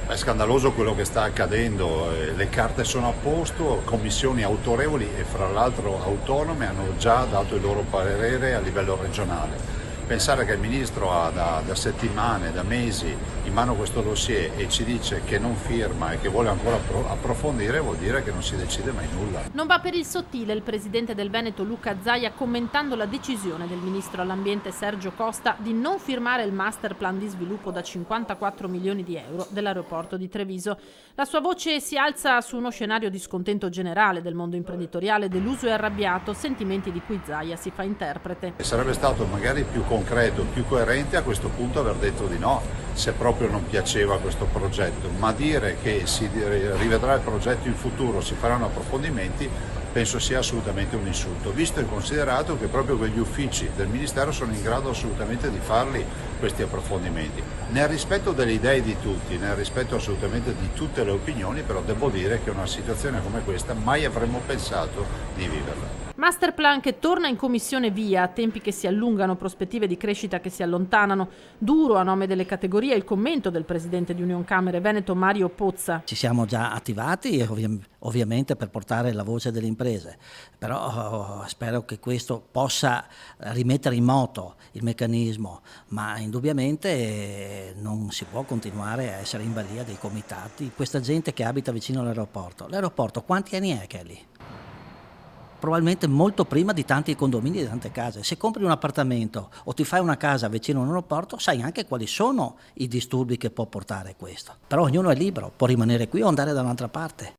È scandaloso quello che sta accadendo, le carte sono a posto, commissioni autorevoli e fra l'altro autonome hanno già dato il loro parere a livello regionale. Pensare che il Ministro ha da settimane, da mesi in mano questo dossier e ci dice che non firma e che vuole ancora approfondire vuol dire che non si decide mai nulla. Non va per il sottile il presidente del Veneto Luca Zaia commentando la decisione del ministro all'ambiente Sergio Costa di non firmare il master plan di sviluppo da 54 milioni di euro dell'aeroporto di Treviso. La sua voce si alza su uno scenario di scontento generale del mondo imprenditoriale, deluso e arrabbiato, sentimenti di cui Zaia si fa interprete. Sarebbe stato magari più concreto, più coerente a questo punto aver detto di no, se proprio non piaceva questo progetto, ma dire che si rivedrà il progetto in futuro, si faranno approfondimenti, penso sia assolutamente un insulto, visto e considerato che proprio quegli uffici del Ministero sono in grado assolutamente di farli questi approfondimenti. Nel rispetto delle idee di tutti, nel rispetto assolutamente di tutte le opinioni, però devo dire che una situazione come questa mai avremmo pensato di viverla. Masterplan che torna in commissione via, tempi che si allungano, prospettive di crescita che si allontanano. Duro a nome delle categorie il commento del presidente di Unioncamere Veneto Mario Pozza. Ci siamo già attivati ovviamente per portare la voce delle imprese, però spero che questo possa rimettere in moto il meccanismo, ma indubbiamente non si può continuare a essere in balia dei comitati. Questa gente che abita vicino l'aeroporto quanti anni è che è lì? Probabilmente molto prima di tanti condomini e di tante case. Se compri un appartamento o ti fai una casa vicino a un aeroporto, sai anche quali sono i disturbi che può portare questo. Però ognuno è libero, può rimanere qui o andare da un'altra parte.